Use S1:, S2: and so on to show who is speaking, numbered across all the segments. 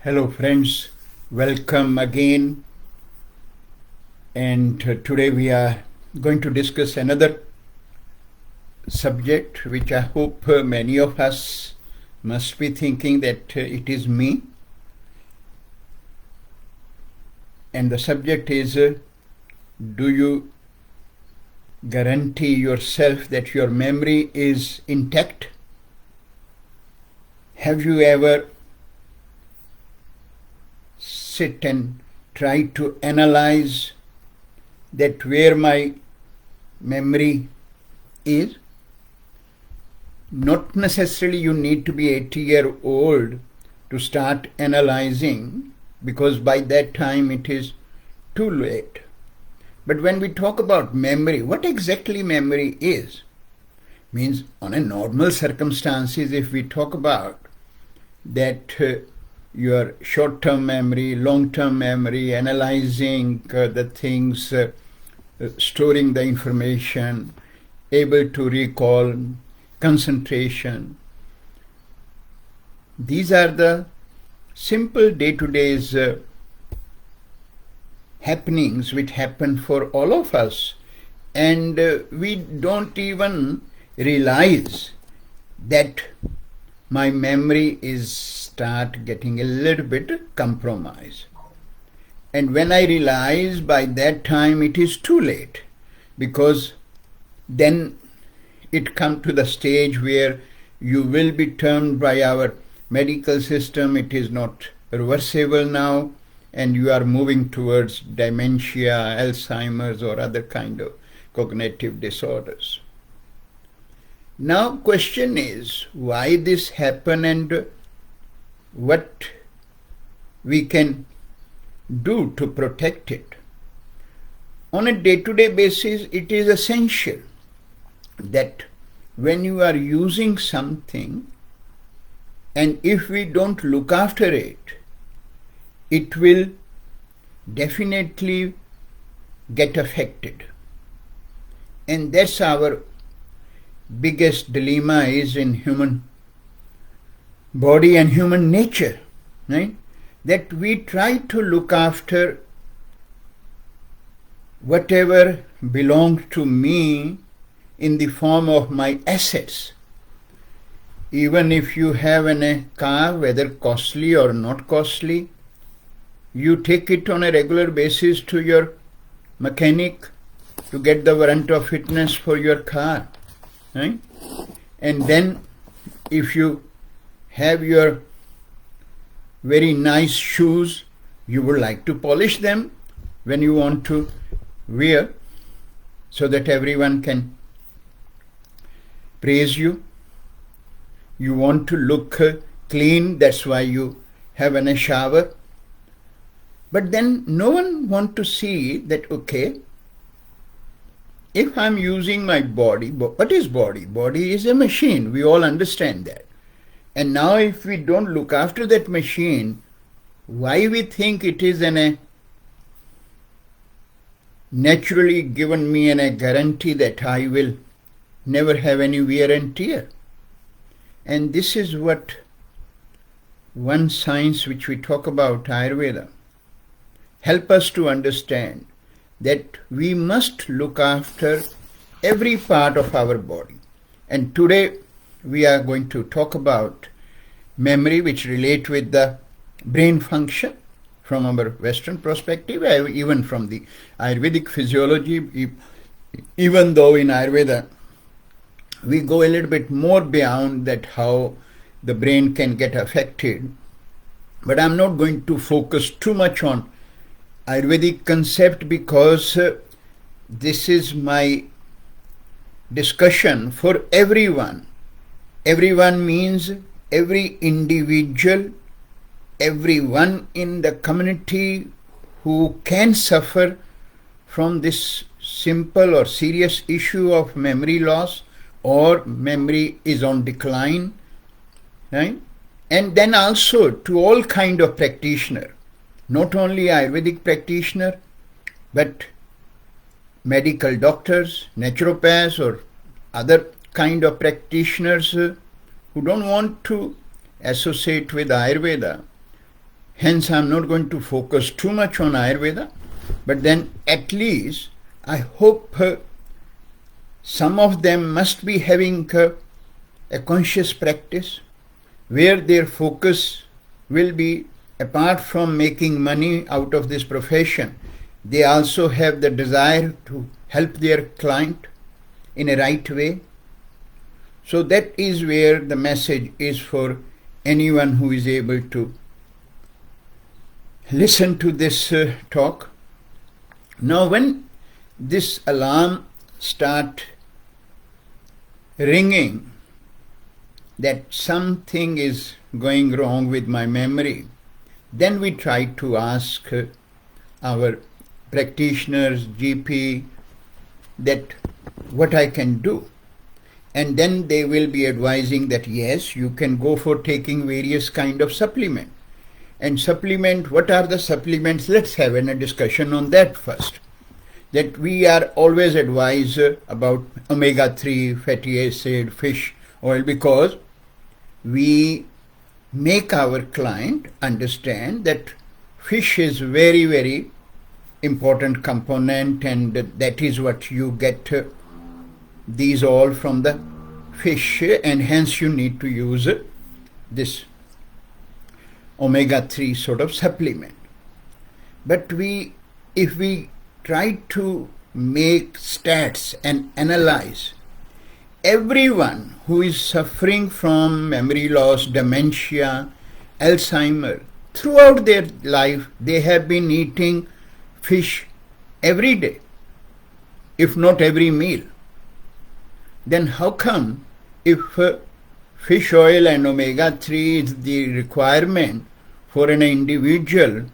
S1: Hello friends, welcome again, and today we are going to discuss another subject which I hope many of us must be thinking that it is me, and the subject is do you guarantee yourself that your memory is intact? Have you ever sit and try to analyze that where my memory is? Not necessarily you need to be 80-year-old to start analyzing, because by that time it is too late. But when we talk about memory, what exactly memory is? Means on a normal circumstances, if we talk about that your short-term memory, long-term memory, analyzing the things, storing the information, able to recall, concentration. These are the simple day-to-day happenings which happen for all of us, and we don't even realize that my memory is start getting a little bit compromised. And when I realize, by that time it is too late, because then it come to the stage where you will be termed by our medical system, it is not reversible now, and you are moving towards dementia, Alzheimer's or other kind of cognitive disorders. Now question is, why this happen and what we can do to protect it. On a day-to-day basis, it is essential that when you are using something, and if we don't look after it, it will definitely get affected. And that's our biggest dilemma is in human body and human nature, right? That we try to look after whatever belongs to me in the form of my assets. Even if you have a car, whether costly or not costly, you take it on a regular basis to your mechanic to get the warrant of fitness for your car, right? And then if you have your very nice shoes, you would like to polish them when you want to wear, so that everyone can praise you. You want to look clean, that's why you have a shower. But then no one wants to see that, okay, if I'm using my body, what is body? Body is a machine, we all understand that. And now if we don't look after that machine, why we think it is naturally given me a guarantee that I will never have any wear and tear? And this is what one science which we talk about, Ayurveda, help us to understand that we must look after every part of our body. And today we are going to talk about memory, which relate with the brain function from our Western perspective, even from the Ayurvedic physiology, even though in Ayurveda we go a little bit more beyond that how the brain can get affected. But I'm not going to focus too much on Ayurvedic concept, because this is my discussion for everyone. Everyone means every individual, everyone in the community who can suffer from this simple or serious issue of memory loss, or memory is on decline, right? And then also to all kind of practitioner, not only Ayurvedic practitioner, but medical doctors, naturopaths, or other kind of practitioners who don't want to associate with Ayurveda, Hence, I'm not going to focus too much on Ayurveda, but then at least I hope some of them must be having a conscious practice where their focus will be, apart from making money out of this profession, they also have the desire to help their client in a right way. So that is where the message is for anyone who is able to listen to this talk. Now when this alarm start ringing that something is going wrong with my memory, then we try to ask our practitioners, GP, that what I can do. And then they will be advising that yes, you can go for taking various kind of supplement. And supplement, what are the supplements? Let's have a discussion on that first. That we are always advised about omega-3 fatty acid, fish oil, because we make our client understand that fish is very, very important component, and that is what you get these all from the fish, and hence you need to use this omega-3 sort of supplement. But if we try to make stats and analyze everyone who is suffering from memory loss, dementia, Alzheimer, throughout their life they have been eating fish every day, if not every meal. Then how come if fish oil and omega-3 is the requirement for an individual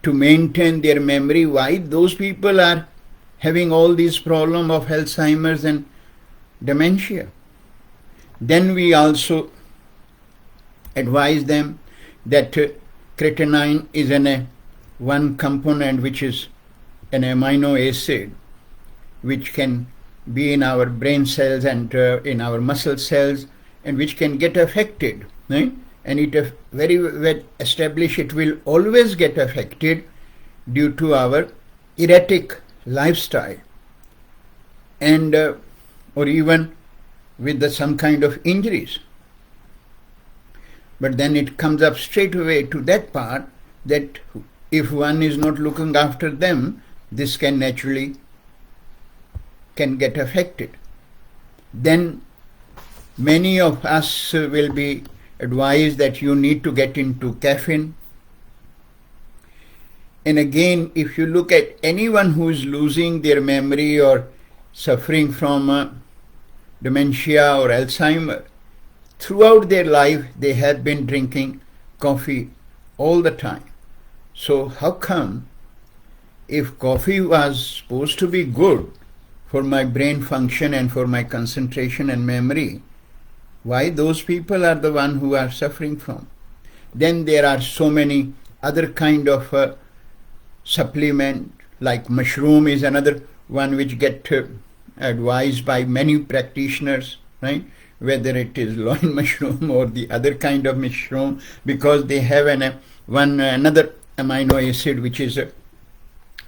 S1: to maintain their memory, why those people are having all these problems of Alzheimer's and dementia? Then we also advise them that creatinine is one component which is an amino acid which can be in our brain cells and in our muscle cells, and which can get affected, right? And it very well established, it will always get affected due to our erratic lifestyle, and or even with some kind of injuries. But then it comes up straight away to that part that if one is not looking after them, this can naturally get affected. Then many of us will be advised that you need to get into caffeine. And again, if you look at anyone who is losing their memory or suffering from dementia or Alzheimer, throughout their life they have been drinking coffee all the time. So how come, if coffee was supposed to be good for my brain function and for my concentration and memory, why those people are the one who are suffering from? Then there are so many other kind of supplement, like mushroom is another one which get advised by many practitioners, right? Whether it is loin mushroom or the other kind of mushroom, because they have another amino acid which is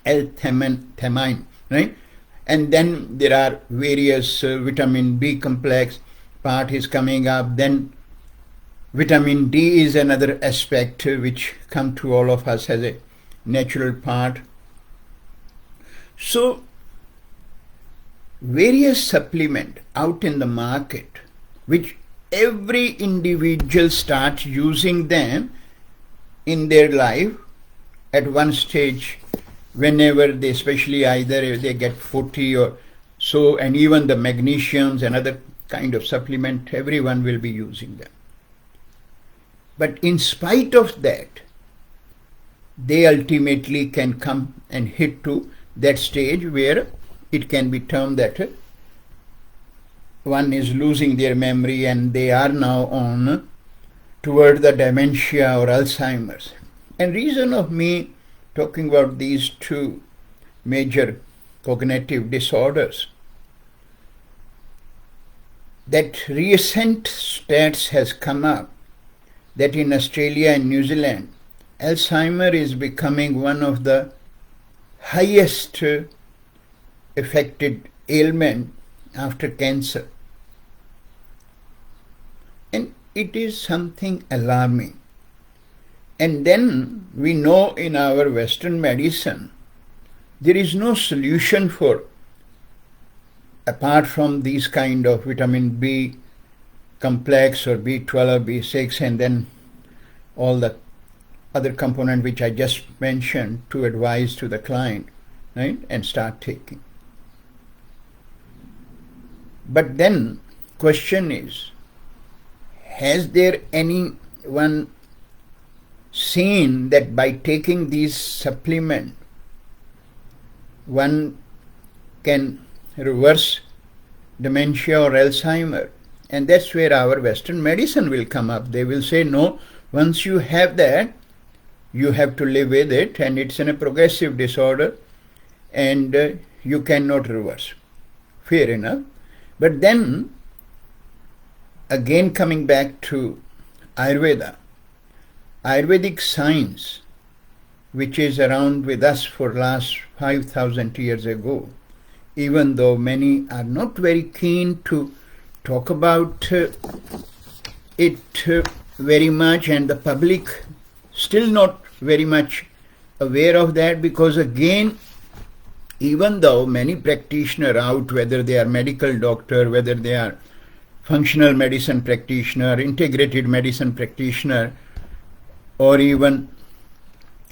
S1: L-theanine, right? And then there are various vitamin B complex part is coming up. Then vitamin D is another aspect which come to all of us as a natural part. So various supplement out in the market, which every individual starts using them in their life at one stage, whenever they, especially either if they get 40 or so, and even the magnesiums and other kind of supplement, everyone will be using them. But in spite of that, they ultimately can come and hit to that stage where it can be termed that one is losing their memory and they are now on toward the dementia or Alzheimer's. And reason of me talking about these two major cognitive disorders, that recent stats has come up that in Australia and New Zealand, Alzheimer is becoming one of the highest affected ailment after cancer. And it is something alarming. And then we know in our Western medicine, there is no solution for, apart from these kind of vitamin B complex or B12 or B6 and then all the other component which I just mentioned, to advise to the client, right, and start taking. But then question is, has there anyone seen that by taking these supplements one can reverse dementia or Alzheimer? And that's where our Western medicine will come up. They will say, no, once you have that, you have to live with it, and it's a progressive disorder, and you cannot reverse. Fair enough. But then, again coming back to Ayurveda, Ayurvedic Science, which is around with us for last 5,000 years ago, even though many are not very keen to talk about it very much, and the public still not very much aware of that, because again, even though many practitioners out, whether they are medical doctor, whether they are functional medicine practitioner, integrated medicine practitioner, or even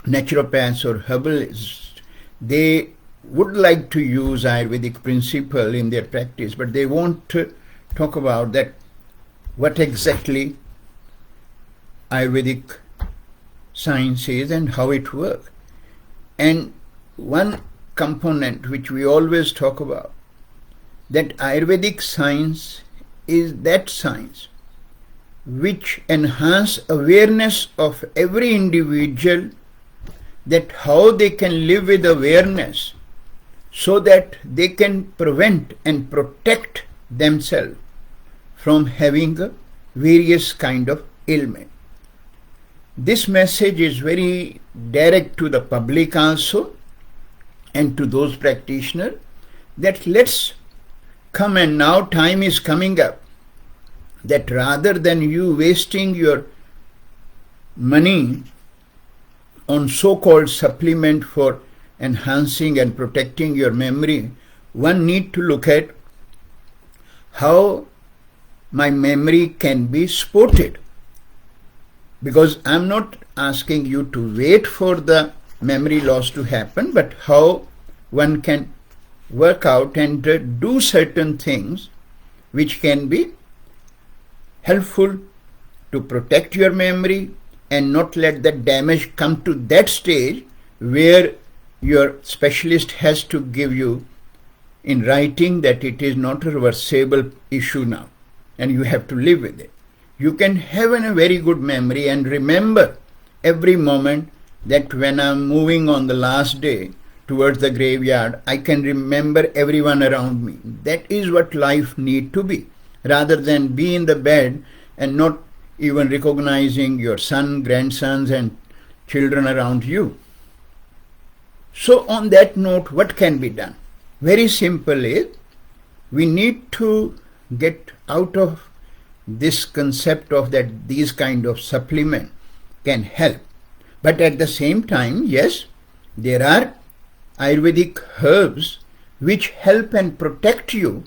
S1: naturopaths or herbalists, they would like to use Ayurvedic principle in their practice, but they won't talk about that, what exactly Ayurvedic science is and how it works. And one component which we always talk about, that Ayurvedic science is that science which enhance awareness of every individual, that how they can live with awareness so that they can prevent and protect themselves from having a various kind of ailment. This message is very direct to the public also, and to those practitioners, that let's come, and now time is coming up, that rather than you wasting your money on so-called supplement for enhancing and protecting your memory, one need to look at how my memory can be supported. Because I'm not asking you to wait for the memory loss to happen, but how one can work out and do certain things which can be helpful to protect your memory and not let that damage come to that stage where your specialist has to give you in writing that it is not a reversible issue now and you have to live with it. You can have a very good memory and remember every moment that when I'm moving on the last day towards the graveyard, I can remember everyone around me. That is what life need to be, rather than be in the bed and not even recognizing your son, grandsons and children around you. So on that note, what can be done? Very simple is, we need to get out of this concept of that these kind of supplement can help. But at the same time, yes, there are Ayurvedic herbs which help and protect you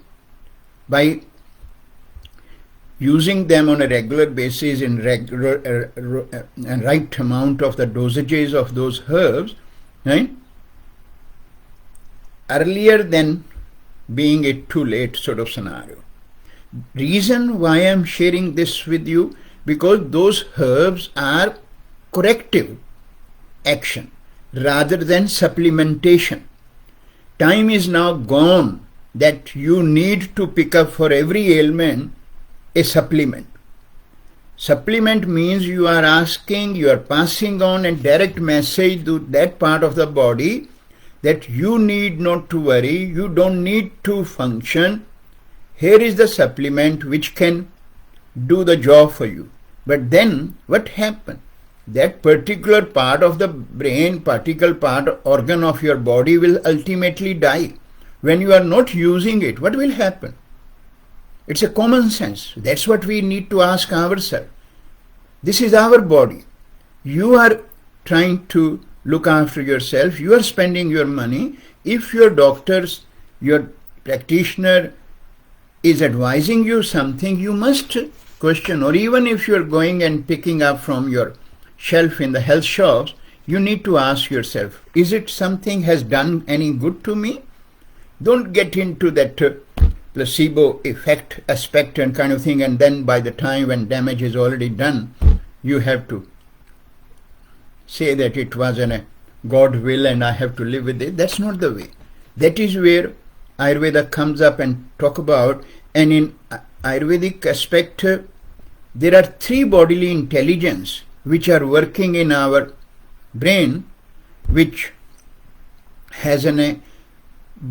S1: by using them on a regular basis in right amount of the dosages of those herbs, right? Earlier than being a too late sort of scenario. Reason why I am sharing this with you, because those herbs are corrective action rather than supplementation. Time is now gone that you need to pick up for every ailment a supplement. Supplement means you are asking, you are passing on a direct message to that part of the body that you need not to worry, you don't need to function. Here is the supplement which can do the job for you. But then what happened? That particular part of the brain, particular part, organ of your body will ultimately die. When you are not using it, what will happen? It's a common sense. That's what we need to ask ourselves. This is our body. You are trying to look after yourself. You are spending your money. If your doctors, your practitioner is advising you something, you must question. Or even if you're going and picking up from your shelf in the health shops, you need to ask yourself, is it something has done any good to me? Don't get into that placebo effect aspect and kind of thing, and then by the time when damage is already done, you have to say that it was a God will and I have to live with it. That's not the way. That is where Ayurveda comes up and talk about. And in Ayurvedic aspect, there are 3 bodily intelligence which are working in our brain, which has a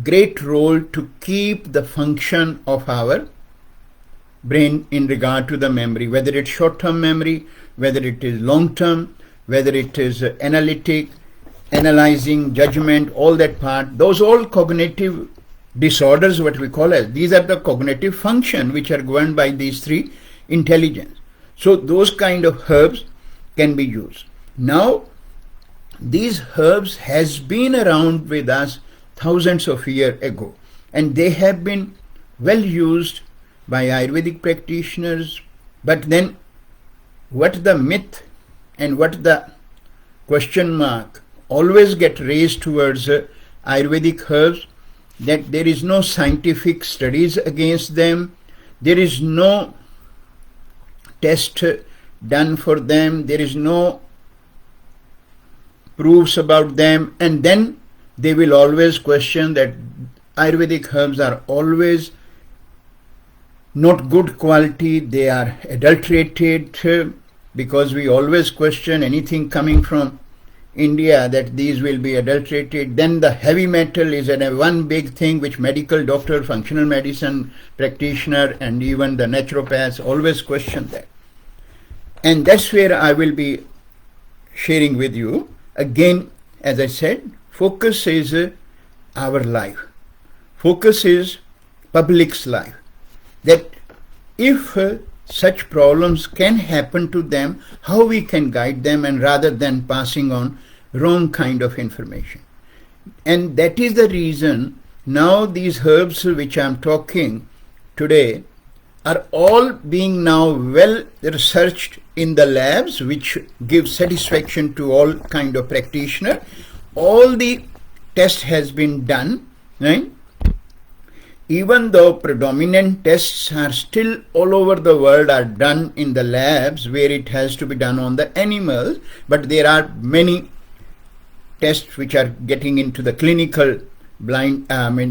S1: great role to keep the function of our brain in regard to the memory, whether it's short-term memory, whether it is long-term, whether it is analytic, analyzing, judgment, all that part. Those all cognitive disorders, what we call as, these are the cognitive function which are governed by these 3 intelligence. So those kind of herbs can be used. Now, these herbs has been around with us thousands of years ago, and they have been well used by Ayurvedic practitioners. But then what the myth and what the question mark always get raised towards Ayurvedic herbs, that there is no scientific studies against them, there is no test done for them, there is no proofs about them, and then they will always question that Ayurvedic herbs are always not good quality, they are adulterated, because we always question anything coming from India that these will be adulterated. Then the heavy metal is one big thing which medical doctor, functional medicine practitioner, and even the naturopaths always question that. And that's where I will be sharing with you. Again, as I said, focus is our life. Focus is public's life. That if such problems can happen to them, how we can guide them, and rather than passing on wrong kind of information. And that is the reason now these herbs which I am talking today are all being now well researched in the labs, which give satisfaction to all kind of practitioner. All the test has been done, right? Even though predominant tests are still all over the world are done in the labs where it has to be done on the animals, but there are many tests which are getting into the clinical blind,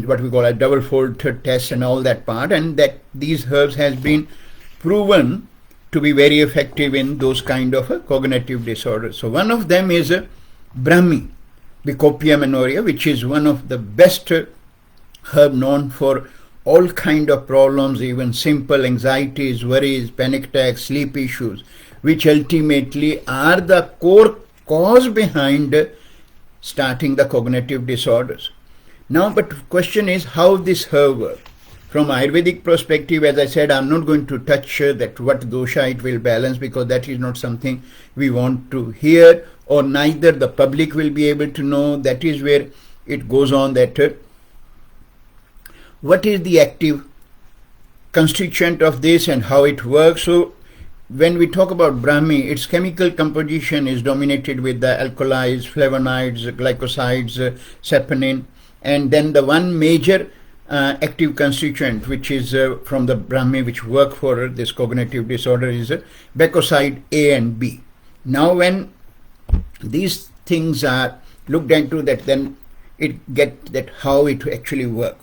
S1: what we call a double fold test and all that part, and that these herbs has been proven to be very effective in those kind of cognitive disorders. So one of them is Brahmi, Bacopium anoria, which is one of the best herb known for all kind of problems, even simple anxieties, worries, panic attacks, sleep issues, which ultimately are the core cause behind starting the cognitive disorders. Now, but question is how this herb works. From Ayurvedic perspective, as I said, I'm not going to touch that what dosha it will balance, because that is not something we want to hear, or neither the public will be able to know. That is where it goes on that what is the active constituent of this and how it works. So when we talk about Brahmi, its chemical composition is dominated with the alkaloids, flavonoids, glycosides, saponin, and then the one major active constituent which is from the Brahmi which work for this cognitive disorder is bacoside A and B. Now when these things are looked into, that then it get that how it actually work.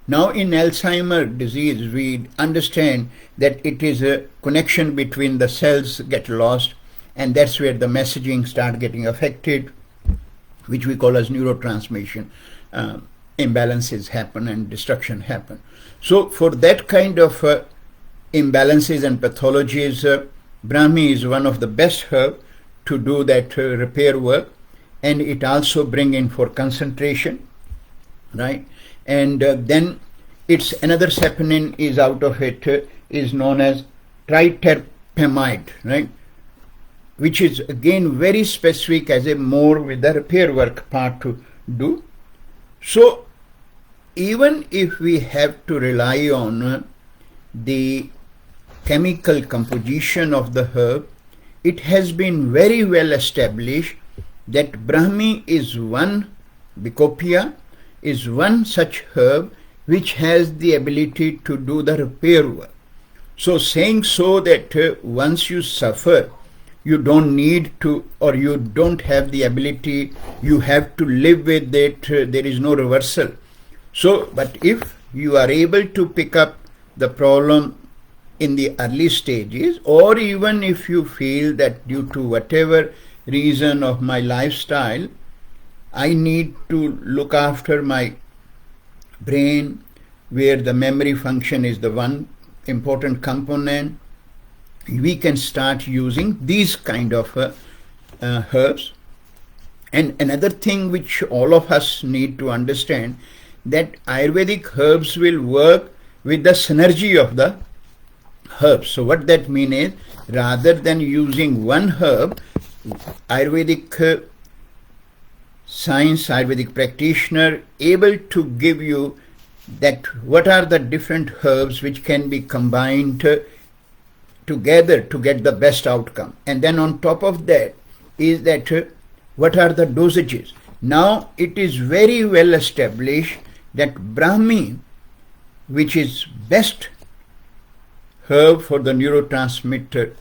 S1: Now in Alzheimer's disease we understand that it is a connection between the cells get lost, and that's where the messaging start getting affected, which we call as neurotransmission. Imbalances happen and destruction happen. So for that kind of imbalances and pathologies, Brahmi is one of the best herbs to do that repair work, and it also bring in for concentration, right? And then it's another saponin is out of it is known as triterpamide, right? Which is again very specific as a more with the repair work part to do. So even if we have to rely on the chemical composition of the herb, it has been very well established that Brahmi is one, Bicopia is one such herb which has the ability to do the repair work. So saying so that once you suffer, you don't need to, or you don't have the ability, you have to live with it, there is no reversal. So, but if you are able to pick up the problem in the early stages, or even if you feel that due to whatever reason of my lifestyle, I need to look after my brain, where the memory function is the one important component, we can start using these kind of herbs. And another thing which all of us need to understand, that Ayurvedic herbs will work with the synergy of the herbs. So what that means is, rather than using one herb, Ayurvedic science, Ayurvedic practitioner able to give you that what are the different herbs which can be combined together to get the best outcome. And then on top of that is that what are the dosages. Now it is very well established that Brahmi, which is best herb for the neurotransmitter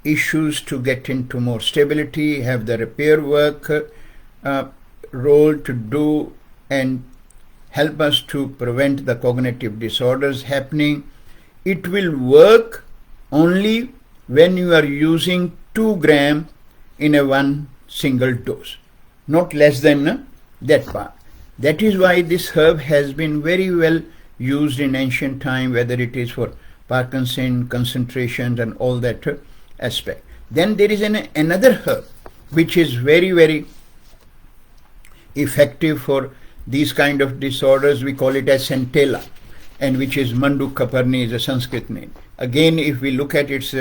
S1: issues to get into more stability, have the repair work role to do and help us to prevent the cognitive disorders happening. It will work only when you are using 2 grams in a one single dose, not less than that part. That is why this herb has been very well used in ancient time, whether it is for Parkinson, concentration and all that aspect. Then there is another herb which is very, very effective for these kind of disorders. We call it as centella, and which is Mandukaparni is a Sanskrit name. Again, if we look at its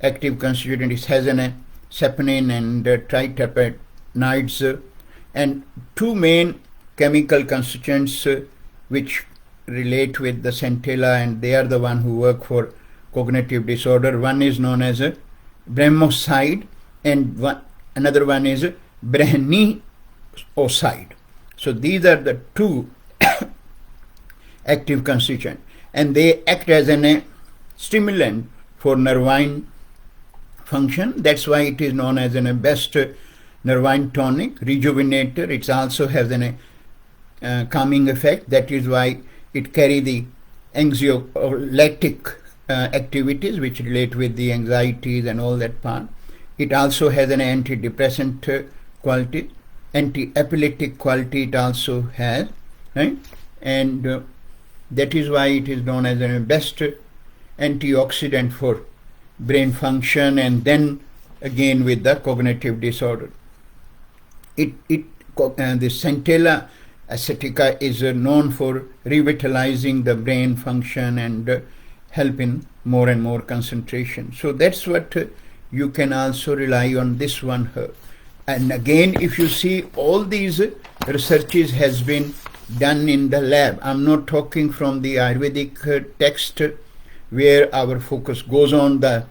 S1: active constituent, it has an saponin and triterpenoids and 2 main chemical constituents which relate with the centella, and they are the one who work for cognitive disorder. One is known as a brahmoside and another one is a brahnioside. So these are the 2 active constituents, and they act as a stimulant for nervine function. That's why it is known as a best nervine tonic, rejuvenator. It also has a calming effect. That is why it carry the anxiolytic activities which relate with the anxieties and all that part. It also has an antidepressant quality, anti-epileptic quality it also has, right? And that is why it is known as the best antioxidant for brain function, and then again with the cognitive disorder. The centella acetica is known for revitalizing the brain function and helping more and more concentration. So that's what you can also rely on this one herb. And again, if you see, all these researches has been done in the lab. I'm not talking from the Ayurvedic text where our focus goes on the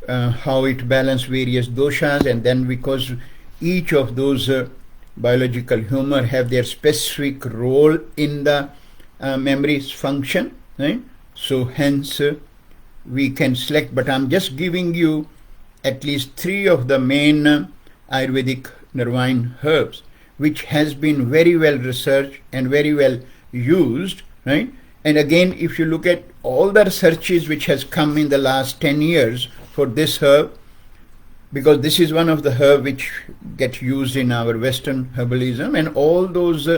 S1: how it balances various doshas, and then because each of those biological humor have their specific role in the memory's function, right? So hence we can select, but I'm just giving you at least 3 of the main Ayurvedic nervine herbs which has been very well researched and very well used, right? And again, if you look at all the researches which has come in the last 10 years for this herb, because this is one of the herb which get used in our Western herbalism, and all those,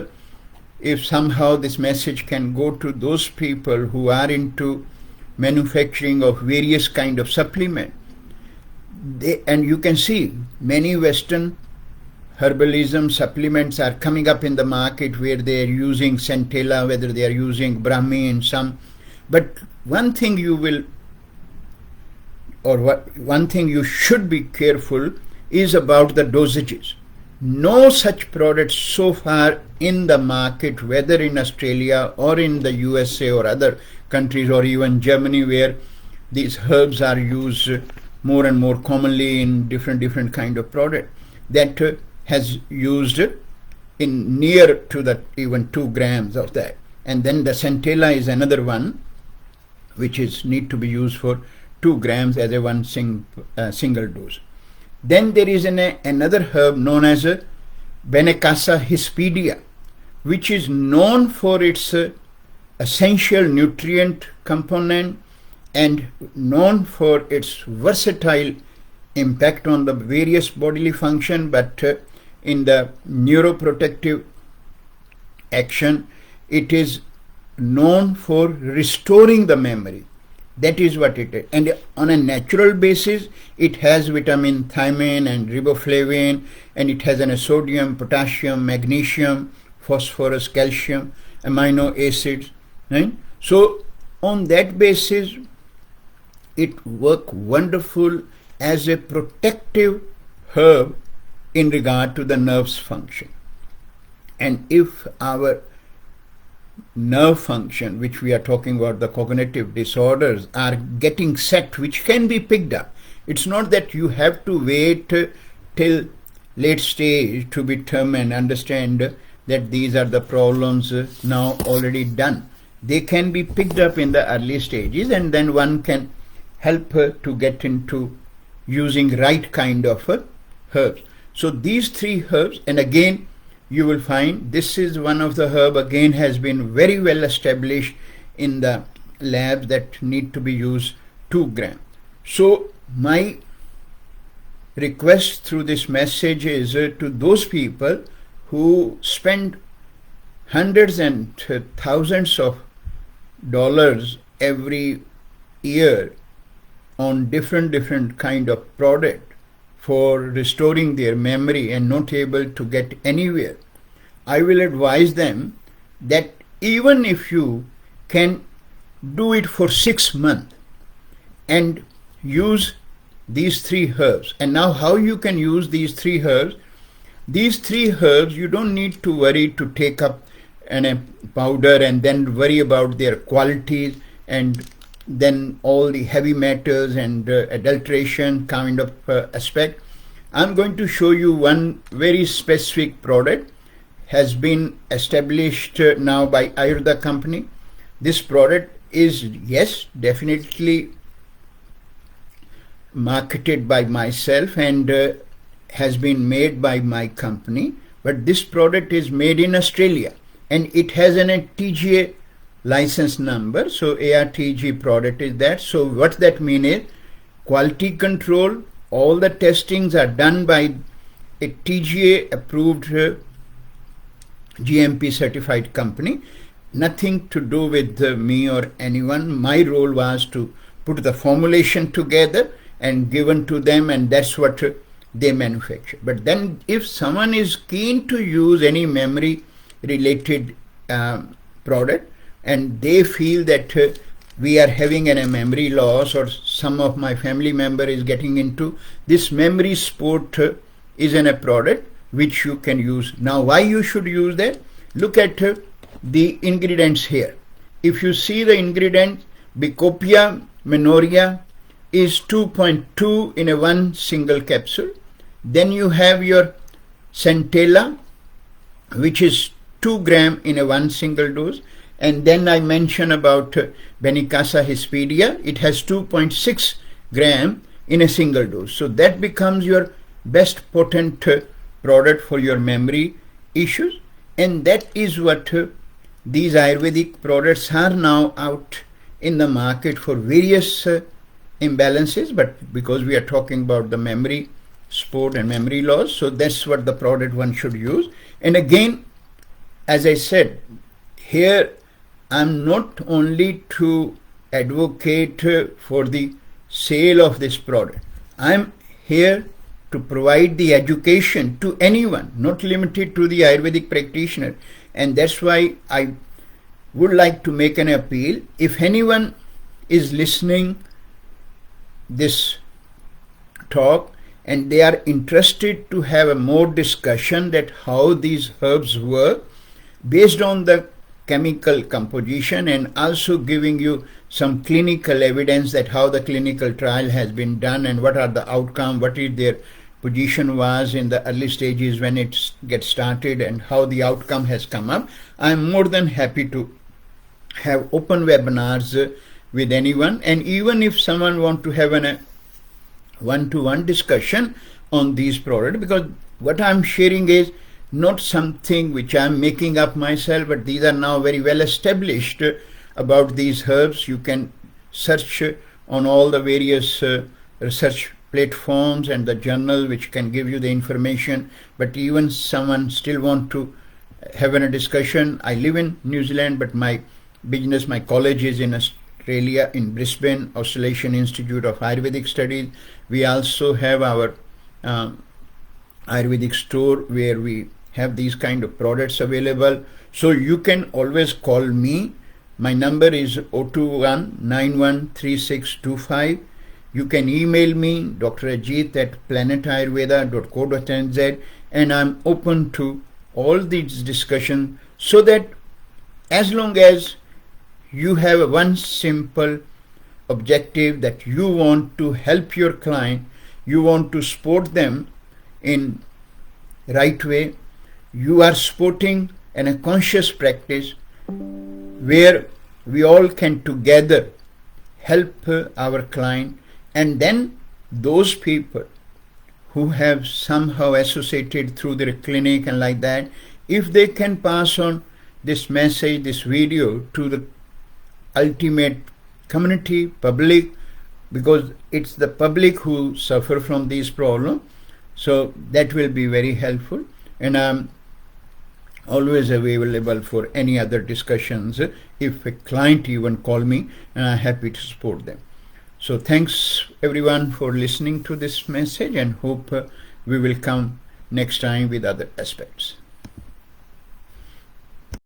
S1: if somehow this message can go to those people who are into manufacturing of various kind of supplement, And you can see many Western herbalism supplements are coming up in the market where they are using centella, whether they are using Brahmi in some. But one thing one thing you should be careful is about the dosages. No such products so far in the market, whether in Australia or in the USA or other countries or even Germany, where these herbs are used more and more commonly in different kind of product, that has used in near to the even 2 grams of that. And then the centella is another one which is need to be used for 2 grams as a single dose. Then there is another herb known as B.A.M.S hispidea, which is known for its essential nutrient component and known for its versatile impact on the various bodily function, but in the neuroprotective action, it is known for restoring the memory. That is what it is. And on a natural basis, it has vitamin thiamine and riboflavin, and it has sodium, potassium, magnesium, phosphorus, calcium, amino acids. Right? So on that basis, it works wonderful as a protective herb in regard to the nerves function. And if our nerve function, which we are talking about, the cognitive disorders, are getting set, which can be picked up. It's not that you have to wait till late stage to be term and understand that these are the problems now already done. They can be picked up in the early stages, and then one can help to get into using right kind of herbs. So these 3 herbs, and again you will find this is one of the herb, again has been very well established in the labs, that need to be used 2 grams. So my request through this message is to those people who spend hundreds and thousands of dollars every year on different kind of product for restoring their memory and not able to get anywhere. I will advise them that even if you can do it for 6 months and use these 3 herbs. And now how you can use these 3 herbs? These 3 herbs, you don't need to worry to take up a powder and then worry about their qualities and then all the heavy metals and adulteration kind of aspect. I'm going to show you one very specific product, has been established now by Ayurveda company. This product is, yes, definitely marketed by myself and has been made by my company, but this product is made in Australia and it has a TGA license number. So ARTG product is that. So what that means is quality control, all the testings are done by a TGA approved GMP certified company. Nothing to do with me or anyone. My role was to put the formulation together and given to them, and that's what they manufacture. But then if someone is keen to use any memory related product and they feel that we are having a memory loss, or some of my family member is getting into this memory sport, is a product which you can use. Now why you should use that? Look at the ingredients here. If you see the ingredients, Bacopa menoria is 2.2 in a one single capsule. Then you have your centella, which is 2 grams in a one single dose. And then I mentioned about B.A.M.S hispidea. It has 2.6 grams in a single dose. So that becomes your best potent product for your memory issues. And that is what these Ayurvedic products are now out in the market for various imbalances. But because we are talking about the memory sport and memory loss, so that's what the product one should use. And again, as I said, here I'm not only to advocate for the sale of this product. I'm here to provide the education to anyone, not limited to the Ayurvedic practitioner. And that's why I would like to make an appeal. If anyone is listening this talk and they are interested to have a more discussion that how these herbs work based on the chemical composition, and also giving you some clinical evidence that how the clinical trial has been done and what are the outcome, what is their position was in the early stages when it gets started and how the outcome has come up. I'm more than happy to have open webinars with anyone, and even if someone want to have a one-to-one discussion on these products, because what I'm sharing is not something which I'm making up myself, but these are now very well established about these herbs. You can search on all the various research platforms and the journal which can give you the information. But even someone still want to have a discussion. I live in New Zealand, but my business, my college is in Australia, in Brisbane, Australasian Institute of Ayurvedic Studies. We also have our Ayurvedic store where we have these kind of products available. So you can always call me. My number is 021913625. You can email me, Dr. Ajit at planetayurveda.co.nz, and I'm open to all these discussions, so that as long as you have one simple objective that you want to help your client, you want to support them in right way, you are supporting in a conscious practice where we all can together help our client. And then those people who have somehow associated through their clinic and like that, if they can pass on this message, this video to the ultimate community, public, because it's the public who suffer from these problems, so that will be very helpful. And I'm always available for any other discussions if a client even call me, and I'm happy to support them. So thanks everyone for listening to this message, and hope we will come next time with other aspects.